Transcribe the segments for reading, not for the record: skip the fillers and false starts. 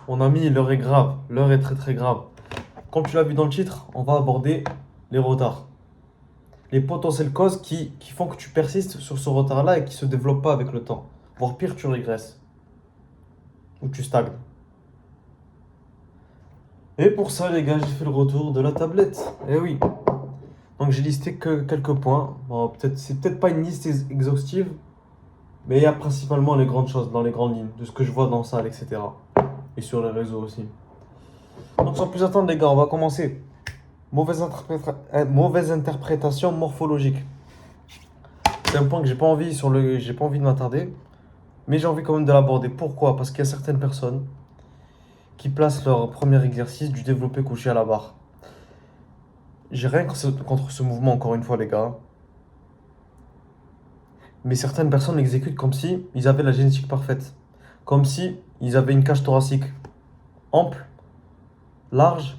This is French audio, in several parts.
Mon ami, l'heure est grave. L'heure est très très grave. Comme tu l'as vu dans le titre, on va aborder les retards. Les potentielles causes qui font que tu persistes sur ce retard-là et qui se développent pas avec le temps. Voire pire, tu régresses. Ou tu stagnes. Et pour ça, les gars, j'ai fait le retour de la tablette. Eh oui. Donc j'ai listé que quelques points. Bon, c'est peut-être pas une liste exhaustive, mais il y a principalement les grandes choses, dans les grandes lignes, de ce que je vois dans la salle, etc. Et sur les réseaux aussi. Donc sans plus attendre, les gars, on va commencer. Mauvaise interprétation morphologique. C'est un point que j'ai pas envie de m'attarder, mais j'ai envie quand même de l'aborder. Pourquoi? Parce qu'il y a certaines personnes qui placent leur premier exercice du développé couché à la barre. J'ai rien contre ce mouvement, encore une fois, les gars. Mais certaines personnes l'exécutent comme si ils avaient la génétique parfaite. Comme si ils avaient une cage thoracique ample, large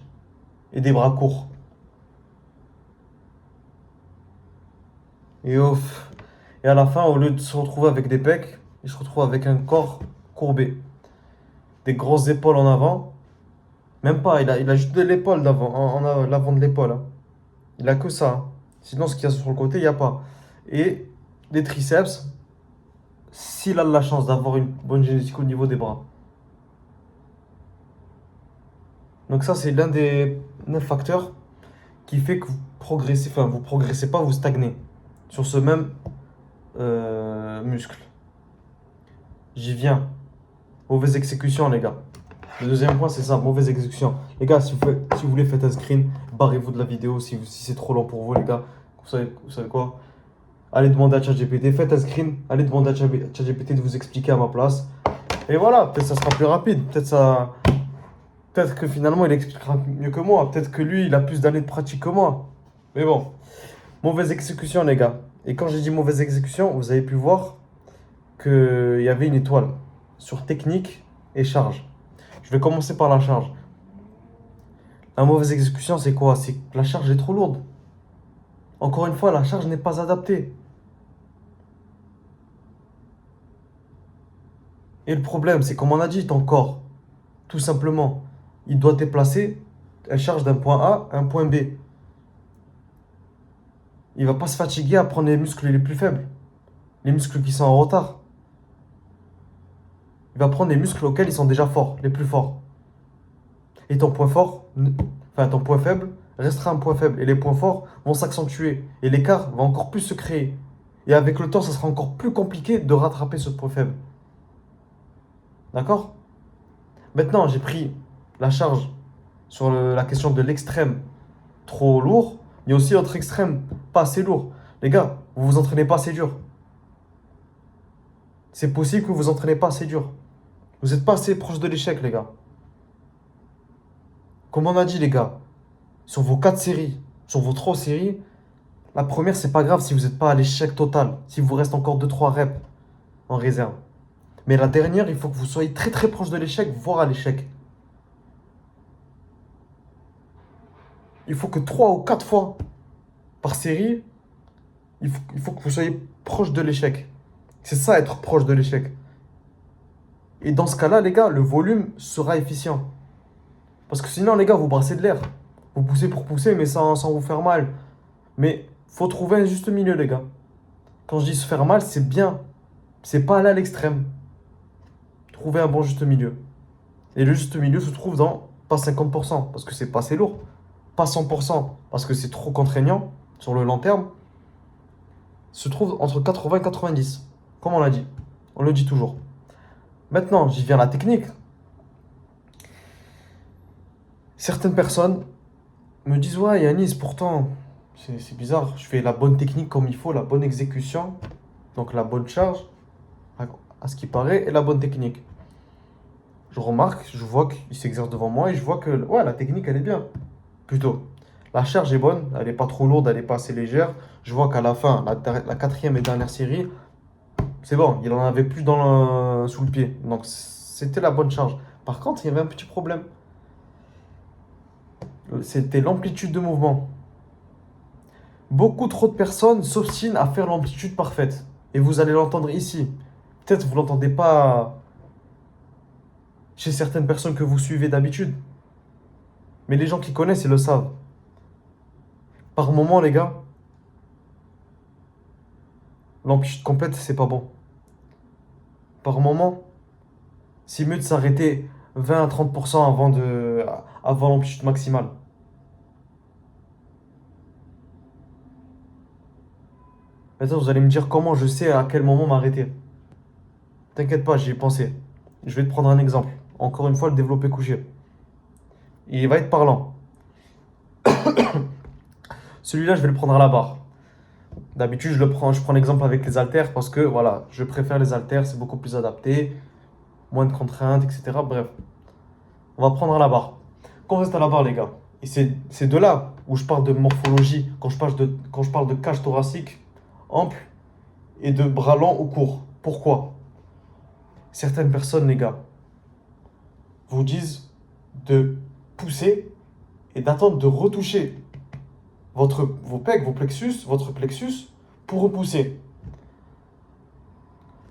et des bras courts. Et, et à la fin, au lieu de se retrouver avec des pecs, ils se retrouvent avec un corps courbé. Des grosses épaules en avant. Même pas, il a juste de l'épaule d'avant, l'avant de l'épaule, hein. Il a que ça, hein. Sinon, ce qu'il y a sur le côté, il n'y a pas. Et les triceps, s'il a la chance d'avoir une bonne génétique au niveau des bras. Donc ça, c'est l'un des 9 facteurs qui fait que vous progressez pas, vous stagnez sur ce même muscle. J'y viens. Mauvaise exécution, les gars. Le deuxième point, c'est ça, mauvaise exécution. Les gars, si vous voulez, faites un screen, barrez-vous de la vidéo si c'est trop long pour vous, les gars. Vous savez quoi? Allez demander à ChatGPT, faites un screen, allez demander à ChatGPT de vous expliquer à ma place. Et voilà, peut-être ça sera plus rapide, peut-être que finalement il expliquera mieux que moi, peut-être que lui il a plus d'années de pratique que moi. Mais bon, mauvaise exécution, les gars. Et quand j'ai dit mauvaise exécution, vous avez pu voir qu'il y avait une étoile sur technique et charge. Je vais commencer par la charge. La mauvaise exécution, c'est quoi? C'est que la charge est trop lourde. Encore une fois, la charge n'est pas adaptée. Et le problème, c'est comme on a dit, ton corps, tout simplement, il doit déplacer une charge d'un point A à un point B. Il va pas se fatiguer à prendre les muscles les plus faibles, les muscles qui sont en retard. Il va prendre les muscles auxquels ils sont déjà forts, les plus forts. Et ton point faible restera un point faible. Et les points forts vont s'accentuer. Et l'écart va encore plus se créer. Et avec le temps, ça sera encore plus compliqué de rattraper ce point faible. D'accord? Maintenant, j'ai pris la charge sur la question de l'extrême trop lourd. Il y a aussi l'autre extrême, pas assez lourd. Les gars, vous vous entraînez pas assez dur. C'est possible que vous vous entraînez pas assez dur. Vous n'êtes pas assez proche de l'échec, les gars. Comme on a dit, les gars, sur vos 4 séries, sur vos 3 séries, la première, c'est pas grave si vous n'êtes pas à l'échec total, si vous reste encore 2-3 reps en réserve. Mais la dernière, il faut que vous soyez très très proche de l'échec, voire à l'échec. Il faut que 3 ou 4 fois par série, il faut que vous soyez proche de l'échec. C'est ça, être proche de l'échec. Et dans ce cas-là, les gars, le volume sera efficient. Parce que sinon, les gars, vous brassez de l'air. Vous poussez pour pousser, mais sans vous faire mal. Mais faut trouver un juste milieu, les gars. Quand je dis se faire mal, c'est bien. C'est pas aller à l'extrême. Trouver un bon juste milieu. Et le juste milieu se trouve dans pas 50%, parce que c'est pas assez lourd. Pas 100%, parce que c'est trop contraignant sur le long terme. Se trouve entre 80 et 90. Comme on l'a dit. On le dit toujours. Maintenant, j'y viens à la technique. Certaines personnes me disent, ouais, Yanis, pourtant, c'est bizarre, je fais la bonne technique comme il faut, la bonne exécution, donc la bonne charge, à ce qui paraît, et la bonne technique. Je remarque, je vois qu'il s'exerce devant moi et je vois que, ouais, la technique, elle est bien. Plutôt. La charge est bonne, elle n'est pas trop lourde, elle n'est pas assez légère. Je vois qu'à la fin, la quatrième et dernière série, c'est bon, il en avait plus sous le pied. Donc, c'était la bonne charge. Par contre, il y avait un petit problème. C'était l'amplitude de mouvement. Beaucoup trop de personnes s'obstinent à faire l'amplitude parfaite. Et vous allez l'entendre ici. Peut-être vous l'entendez pas chez certaines personnes que vous suivez d'habitude. Mais les gens qui connaissent, ils le savent. Par moment, les gars, l'amplitude complète, c'est pas bon. Par moment, c'est mieux de s'arrêter 20 à 30% avant l'amplitude maximale. Maintenant, vous allez me dire comment je sais à quel moment m'arrêter. T'inquiète pas, j'y ai pensé. Je vais te prendre un exemple. Encore une fois, le développé couché. Il va être parlant. Celui-là, je vais le prendre à la barre. D'habitude, je prends l'exemple avec les haltères parce que voilà, je préfère les haltères, c'est beaucoup plus adapté, moins de contraintes, etc. Bref, on va prendre à la barre. Quand on reste à la barre, les gars, et c'est de là où je parle de morphologie, quand je parle de cage thoracique ample et de bras longs ou courts. Pourquoi? Certaines personnes, les gars, vous disent de pousser et d'attendre de retoucher vos pecs, votre plexus pour repousser.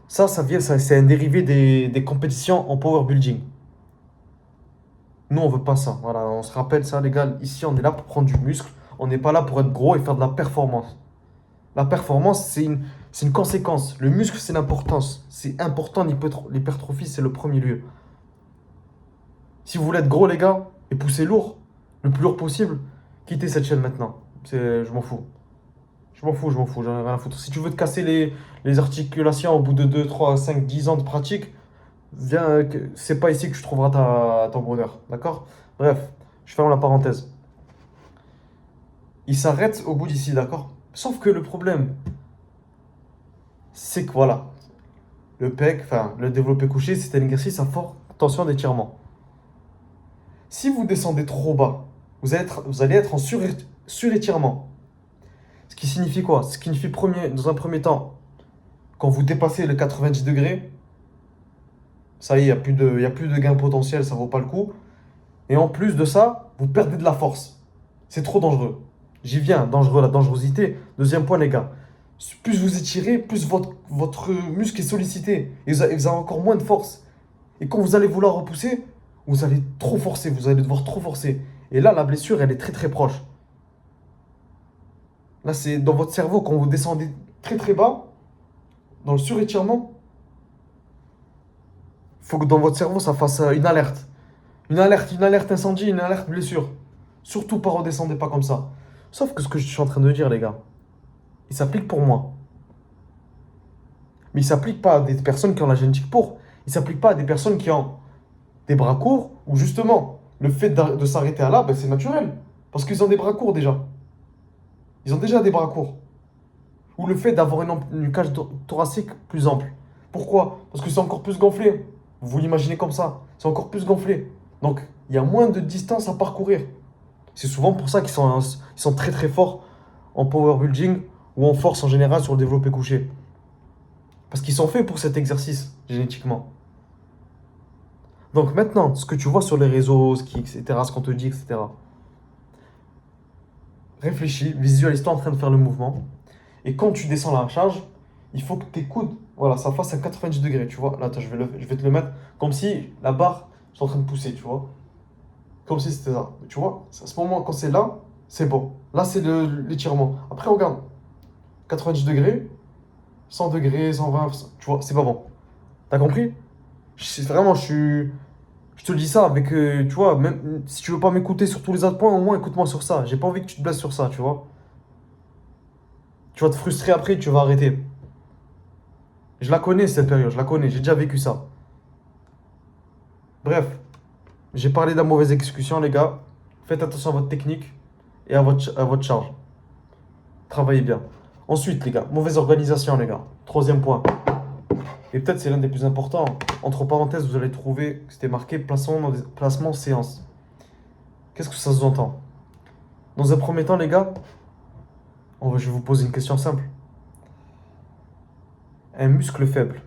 C'est un dérivé des compétitions en power building. Nous, on veut pas ça. Voilà, on se rappelle ça, les gars. Ici, on est là pour prendre du muscle. On n'est pas là pour être gros et faire de la performance. La performance, c'est une conséquence. Le muscle, c'est l'importance. C'est important, l'hypertrophie, c'est le premier lieu. Si vous voulez être gros, les gars, et pousser lourd, le plus lourd possible, quittez cette chaîne maintenant. Je m'en fous. Je m'en fous, j'en ai rien à foutre. Si tu veux te casser les articulations au bout de 2 3 5 10 ans de pratique, viens, c'est pas ici que tu trouveras ton bonheur. D'accord? Bref, je ferme la parenthèse. Il s'arrête au bout d'ici, d'accord? Sauf que le problème, c'est que voilà, le pec, enfin, le développé couché, c'est un exercice à forte tension d'étirement. Si vous descendez trop bas, vous allez être en surétirement. Ce qui signifie quoi? Ce qui signifie dans un premier temps, quand vous dépassez le 90 degrés, ça y est, il y a plus de gain potentiel, ça vaut pas le coup. Et en plus de ça, vous perdez de la force. C'est trop dangereux. J'y viens, dangereux, la dangerosité. Deuxième point, les gars. Plus vous étirez, plus votre muscle est sollicité. Et vous avez encore moins de force. Et quand vous allez vouloir repousser, vous allez trop forcer, vous allez devoir trop forcer. Et là, la blessure, elle est très très proche. Là, c'est dans votre cerveau, quand vous descendez très très bas, dans le surétirement, il faut que dans votre cerveau, ça fasse une alerte. Une alerte incendie, une alerte blessure. Surtout pas redescendez pas comme ça. Sauf que ce que je suis en train de dire, les gars, il s'applique pour moi. Mais il s'applique pas à des personnes qui ont la génétique pour. Il s'applique pas à des personnes qui ont des bras courts, ou justement, le fait de s'arrêter à là, ben, c'est naturel. Parce qu'ils ont des bras courts déjà. Ils ont déjà des bras courts. Ou le fait d'avoir une cage thoracique plus ample. Pourquoi? Parce que c'est encore plus gonflé. Vous l'imaginez comme ça. C'est encore plus gonflé. Donc, il y a moins de distance à parcourir. C'est souvent pour ça ils sont très très forts en power building ou en force en général sur le développé couché. Parce qu'ils sont faits pour cet exercice, génétiquement. Donc maintenant, ce que tu vois sur les réseaux, etc., ce qu'on te dit, etc. Réfléchis, visualise-toi en train de faire le mouvement. Et quand tu descends la charge, il faut que tes coudes, voilà, ça fasse à 90 degrés, tu vois. Là, attends, je vais te le mettre comme si la barre, je suis en train de pousser, tu vois. Comme si c'était ça. Tu vois, à ce moment, quand c'est là, c'est bon. Là, c'est l'étirement. Après, regarde. 90 degrés, 100 degrés, 120, tu vois, c'est pas bon. T'as compris? Vraiment, je te le dis ça avec, tu vois, même si tu veux pas m'écouter sur tous les autres points, au moins écoute-moi sur ça. J'ai pas envie que tu te blesses sur ça, tu vois. Tu vas te frustrer après, tu vas arrêter. Je la connais cette période, je la connais, j'ai déjà vécu ça. Bref, j'ai parlé de la mauvaise exécution, les gars. Faites attention à votre technique et à votre charge. Travaillez bien. Ensuite, les gars, mauvaise organisation, les gars. Troisième point. Et peut-être c'est l'un des plus importants. Entre parenthèses, vous allez trouver que c'était marqué placement séance. Qu'est-ce que ça sous-entend? Dans un premier temps, les gars, je vais vous poser une question simple. Un muscle faible,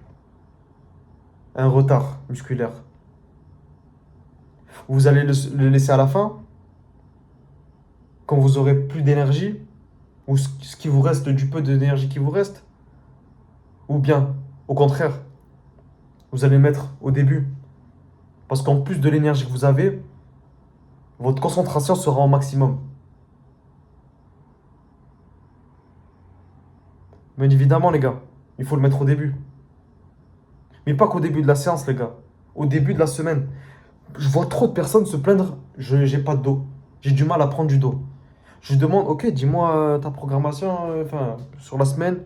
un retard musculaire, vous allez le laisser à la fin, quand vous aurez plus d'énergie, ou ce qui vous reste du peu d'énergie qui vous reste, ou bien, au contraire, vous allez le mettre au début. Parce qu'en plus de l'énergie que vous avez, votre concentration sera au maximum. Bien évidemment, les gars, il faut le mettre au début. Mais pas qu'au début de la séance, les gars. Au début de la semaine. Je vois trop de personnes se plaindre, j'ai pas de dos. J'ai du mal à prendre du dos. Je lui demande, ok, dis-moi ta programmation, enfin, sur la semaine,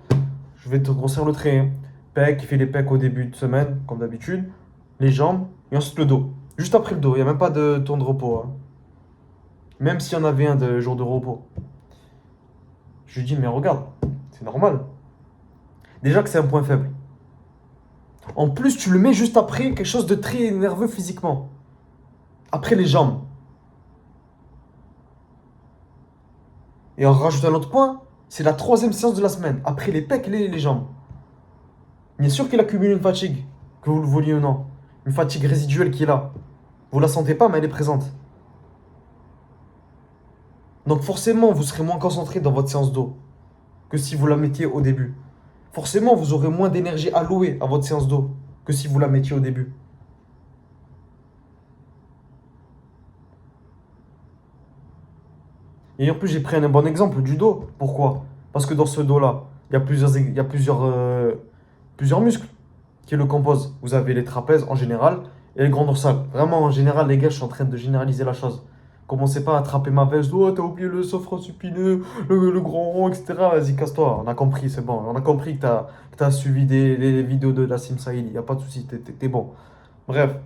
je vais te grossir le trait, hein. Pec, il fait les pecs au début de semaine, comme d'habitude. Les jambes, et ensuite le dos. Juste après le dos, il n'y a même pas de temps de repos, hein. Même s'il y en avait un de jour de repos. Je lui dis, mais regarde, c'est normal. Déjà que c'est un point faible. En plus, tu le mets juste après quelque chose de très nerveux physiquement. Après les jambes. Et on rajoute un autre point, c'est la troisième séance de la semaine, après les pecs et les jambes. Bien sûr qu'il accumule une fatigue, que vous le vouliez ou non. Une fatigue résiduelle qui est là. Vous la sentez pas, mais elle est présente. Donc forcément, vous serez moins concentré dans votre séance d'eau que si vous la mettiez au début. Forcément, vous aurez moins d'énergie allouée à votre séance d'eau que si vous la mettiez au début. Et en plus, j'ai pris un bon exemple du dos. Pourquoi? Parce que dans ce dos-là, il y a plusieurs muscles qui le composent. Vous avez les trapèzes en général et les grands dorsales. Vraiment, en général, les gars, je suis en train de généraliser la chose. Commencez pas à attraper ma veste. Oh, t'as oublié le sophrosupineux, le grand rond, etc. Vas-y, casse-toi. On a compris, c'est bon. On a compris que t'as suivi les vidéos de Nassim Saïd. Y a pas de souci, t'es bon. Bref,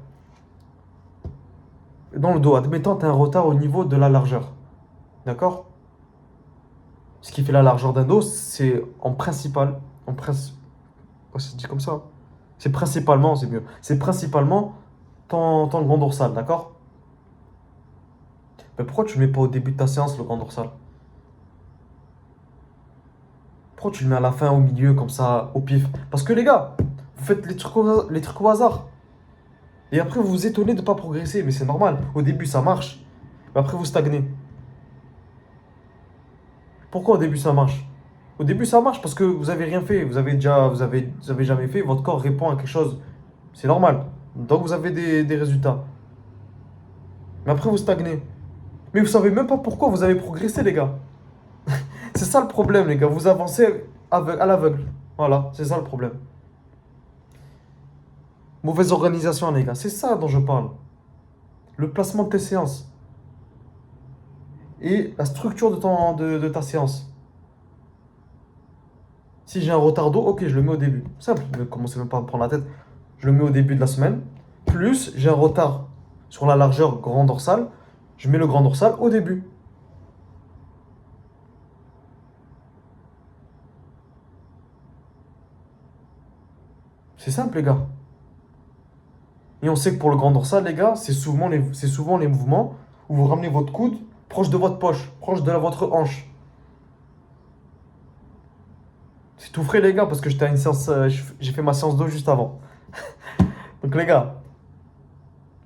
dans le dos, admettons, t'as un retard au niveau de la largeur. D'accord? Ce qui fait la largeur d'un dos, c'est en principal, oh, c'est dit comme ça. C'est principalement, c'est mieux. C'est principalement ton grand dorsal, d'accord? Mais pourquoi tu le mets pas au début de ta séance, le grand dorsal? Pourquoi tu le mets à la fin, au milieu, comme ça, au pif? Parce que les gars, vous faites les trucs au hasard. Et après, vous vous étonnez de ne pas progresser. Mais c'est normal. Au début, ça marche. Mais après, vous stagnez. Pourquoi au début, ça marche? Au début, ça marche parce que vous avez rien fait. Vous avez jamais fait. Votre corps répond à quelque chose. C'est normal. Donc, vous avez des résultats. Mais après, vous stagnez. Mais vous savez même pas pourquoi vous avez progressé, les gars. C'est ça le problème, les gars. Vous avancez à l'aveugle. Voilà, c'est ça le problème. Mauvaise organisation, les gars. C'est ça dont je parle. Le placement de tes séances. Et la structure de ta séance. Si j'ai un retard d'eau, ok, je le mets au début. Simple, ne commencez même pas à me prendre la tête. Je le mets au début de la semaine. Plus j'ai un retard sur la largeur grand dorsal, je mets le grand dorsal au début. C'est simple, les gars. Et on sait que pour le grand dorsal, les gars, c'est souvent les mouvements où vous ramenez votre coude proche de votre poche, proche de votre hanche. C'est tout frais, les gars, parce que j'étais à une séance, j'ai fait ma séance d'eau juste avant. Donc, les gars,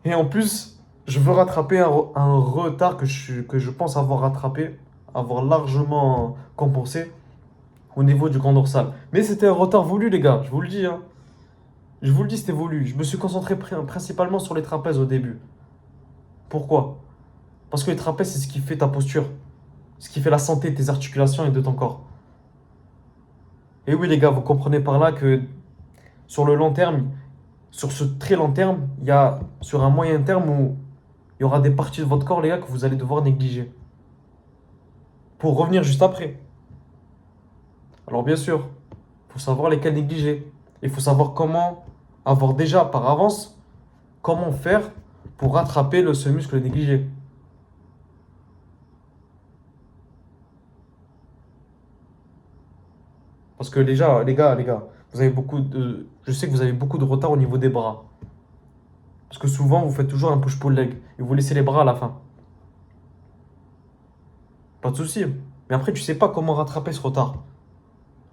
et en plus, je veux rattraper un retard que je pense avoir rattrapé, avoir largement compensé au niveau du grand dorsal. Mais c'était un retard voulu, les gars, je vous le dis, hein. Je vous le dis, c'était voulu. Je me suis concentré principalement sur les trapèzes au début. Pourquoi? Parce que les trapèzes, c'est ce qui fait ta posture, ce qui fait la santé de tes articulations et de ton corps. Et oui, les gars, vous comprenez par là que sur le long terme, sur ce très long terme, il y a sur un moyen terme où il y aura des parties de votre corps, les gars, que vous allez devoir négliger pour revenir juste après. Alors, bien sûr, il faut savoir lesquels négliger. Il faut savoir comment avoir déjà par avance, comment faire pour rattraper ce muscle négligé. Parce que déjà, les gars, je sais que vous avez beaucoup de retard au niveau des bras. Parce que souvent, vous faites toujours un push-pull leg et vous laissez les bras à la fin. Pas de souci. Mais après, tu sais pas comment rattraper ce retard.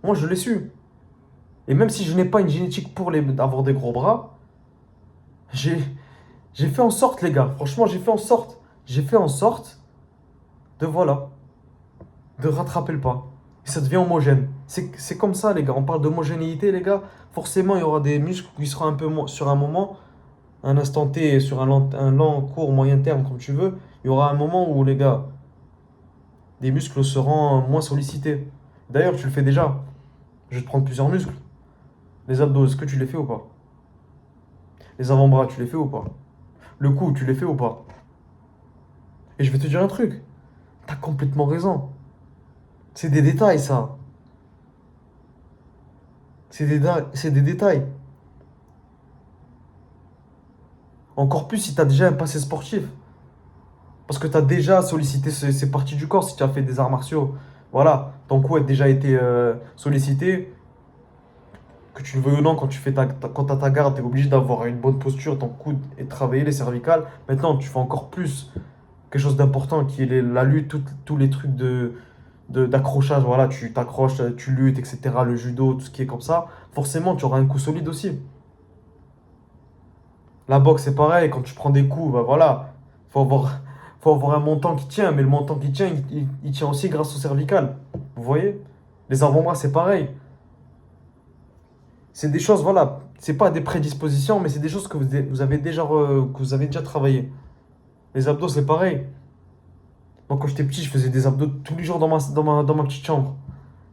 Moi, je l'ai su. Et même si je n'ai pas une génétique pour avoir des gros bras, j'ai, j'ai fait en sorte, les gars. Franchement, j'ai fait en sorte. J'ai fait en sorte voilà, de rattraper le pas. Et ça devient homogène. C'est comme ça, les gars. On parle d'homogénéité, les gars. Forcément, il y aura des muscles qui seront un peu sur un moment. un instant T, sur un lent, court, moyen terme, comme tu veux, il y aura un moment où, les gars, des muscles seront moins sollicités. D'ailleurs, tu le fais déjà. Je vais te prendre plusieurs muscles. Les abdos, est-ce que tu les fais ou pas? Les avant-bras, tu les fais ou pas? Le cou, tu les fais ou pas? Et je vais te dire un truc. T'as complètement raison. C'est des détails, ça. C'est des détails. Encore plus si t'as déjà un passé sportif. Parce que t'as déjà sollicité ces parties du corps si tu as fait des arts martiaux. Voilà, ton cou a déjà été sollicité. Que tu le veuilles ou non, quand tu fais quand t'as ta garde, t'es obligé d'avoir une bonne posture, ton coude et de travailler les cervicales. Maintenant, tu fais encore plus quelque chose d'important qui est la lutte, tous les trucs d'accrochage. Voilà, tu t'accroches, tu luttes, etc. Le judo, tout ce qui est comme ça. Forcément, tu auras un coup solide aussi. La boxe, c'est pareil, quand tu prends des coups, bah voilà, faut avoir, faut avoir un montant qui tient, mais le montant qui tient, il tient aussi grâce au cervical. Vous voyez? Les avant-bras, c'est pareil. C'est des choses, voilà, c'est pas des prédispositions, mais c'est des choses que vous avez déjà, que vous avez déjà travaillé. Les abdos, c'est pareil. Moi, quand j'étais petit, je faisais des abdos tous les jours dans ma petite chambre.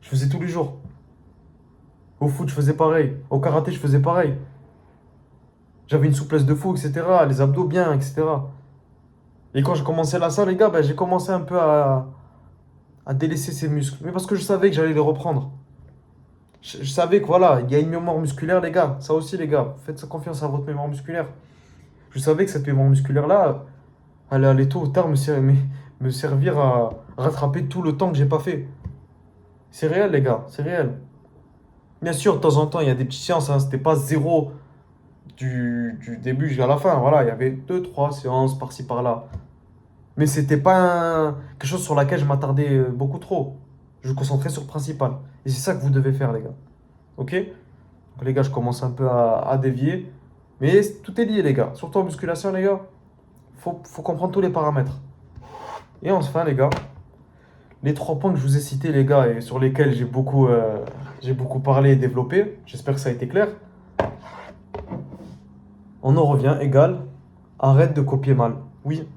Je faisais tous les jours. Au foot, je faisais pareil. Au karaté, je faisais pareil. J'avais une souplesse de fou, etc. Les abdos bien, etc. Et quand j'ai commencé la salle, les gars, ben, j'ai commencé un peu à délaisser ces muscles. Mais parce que je savais que j'allais les reprendre. Je savais que voilà, il y a une mémoire musculaire, les gars. Ça aussi, les gars, faites confiance à votre mémoire musculaire. Je savais que cette mémoire musculaire-là, elle allait tôt ou tard me servir à rattraper tout le temps que j'ai pas fait. C'est réel, les gars, c'est réel. Bien sûr, de temps en temps, il y a des petites séances, hein, c'était pas zéro du début jusqu'à la fin. Voilà, il y avait deux, trois séances par-ci, par-là. Mais c'était pas quelque chose sur laquelle je m'attardais beaucoup trop. Je me concentrais sur le principal. Et c'est ça que vous devez faire, les gars. Ok? Donc, les gars, je commence un peu à dévier. Mais tout est lié, les gars. Surtout en musculation, les gars. Faut comprendre tous les paramètres. Et enfin, les gars, les trois points que je vous ai cités, les gars, et sur lesquels j'ai beaucoup parlé et développé, j'espère que ça a été clair. On en revient, égal, arrête de copier mal. Oui,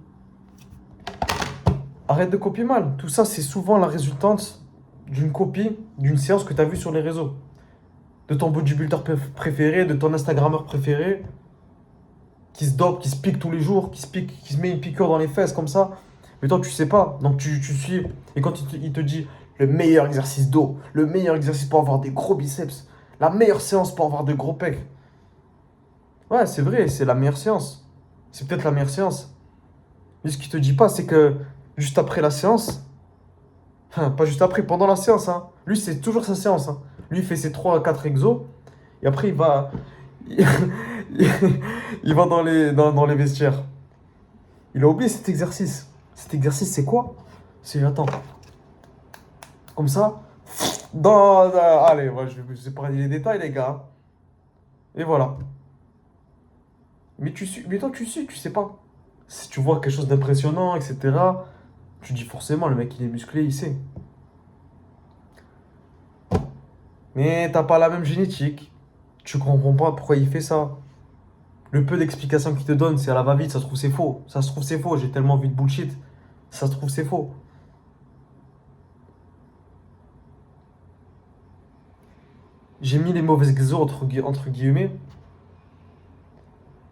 arrête de copier mal. Tout ça, c'est souvent la résultante d'une copie d'une séance que tu as vue sur les réseaux. De ton bodybuilder préféré, de ton Instagrammeur préféré, qui se dope, qui se pique tous les jours, qui se met une piqûre dans les fesses comme ça. Mais toi, tu sais pas. Donc, tu suis. Et quand il te dit le meilleur exercice dos, le meilleur exercice pour avoir des gros biceps, la meilleure séance pour avoir de gros pecs. Ouais, c'est vrai, c'est la meilleure séance. C'est peut-être la meilleure séance. Mais ce qu'il te dit pas, c'est que juste après la séance, enfin, pas juste après, pendant la séance, hein, lui, c'est toujours sa séance. Hein. Lui, il fait ses 3 à 4 exos. Et après, il va dans les vestiaires. Il a oublié cet exercice. Cet exercice, c'est quoi? C'est, attends, comme ça. Allez, ouais, je vais vous épargner les détails, les gars. Et voilà. Mais toi, tu sais pas. Si tu vois quelque chose d'impressionnant, etc., tu dis forcément, le mec, il est musclé, il sait. Mais t'as pas la même génétique. Tu comprends pas pourquoi il fait ça. Le peu d'explications qu'il te donne, c'est à la va-vite, ça se trouve c'est faux. Ça se trouve c'est faux, j'ai tellement vu de bullshit. Ça se trouve c'est faux. J'ai mis les mauvais exos entre guillemets.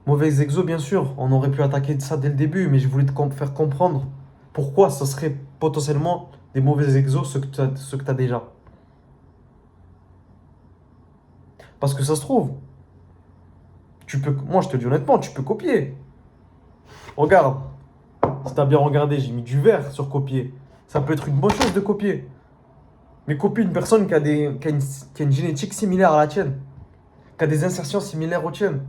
Mauvais exos, bien sûr, on aurait pu attaquer ça dès le début, mais je voulais faire comprendre pourquoi ça serait potentiellement des mauvais exos ce que tu as déjà. Parce que ça se trouve, moi je te dis honnêtement, tu peux copier. Regarde, si tu as bien regardé, j'ai mis du vert sur copier. Ça peut être une bonne chose de copier. Mais copier une personne qui a une génétique similaire à la tienne, qui a des insertions similaires aux tiennes.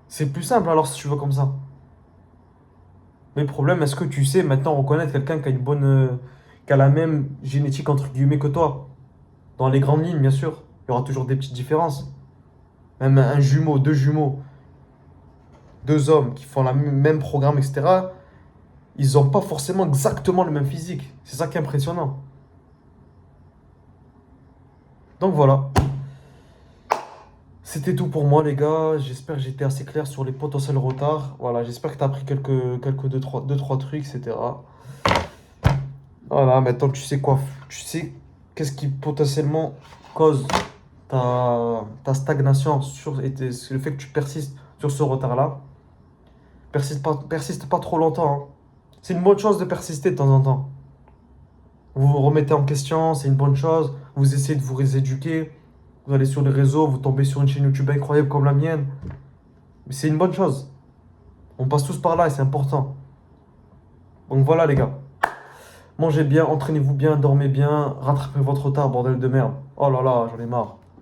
C'est plus simple alors si tu veux comme ça. Mais le problème, est-ce que tu sais maintenant reconnaître quelqu'un qui a qui a la même génétique entre guillemets que toi? Dans les grandes lignes, bien sûr. Il y aura toujours des petites différences. Même un jumeau, deux jumeaux, deux hommes qui font le même programme, etc. Ils n'ont pas forcément exactement le même physique. C'est ça qui est impressionnant. Donc voilà. C'était tout pour moi, les gars. J'espère que j'étais assez clair sur les potentiels retards. Voilà, j'espère que tu as appris quelques deux, trois trucs, etc. Voilà, maintenant tu sais quoi. Tu sais qu'est-ce qui potentiellement cause ta stagnation le fait que tu persistes sur ce retard-là. Persiste pas trop longtemps, hein. C'est une bonne chose de persister de temps en temps. Vous vous remettez en question, c'est une bonne chose. Vous essayez de vous rééduquer. Vous allez sur les réseaux, vous tombez sur une chaîne YouTube incroyable comme la mienne. Mais c'est une bonne chose. On passe tous par là et c'est important. Donc voilà les gars. Mangez bien, entraînez-vous bien, dormez bien, rattrapez votre retard, bordel de merde. Oh là là, j'en ai marre.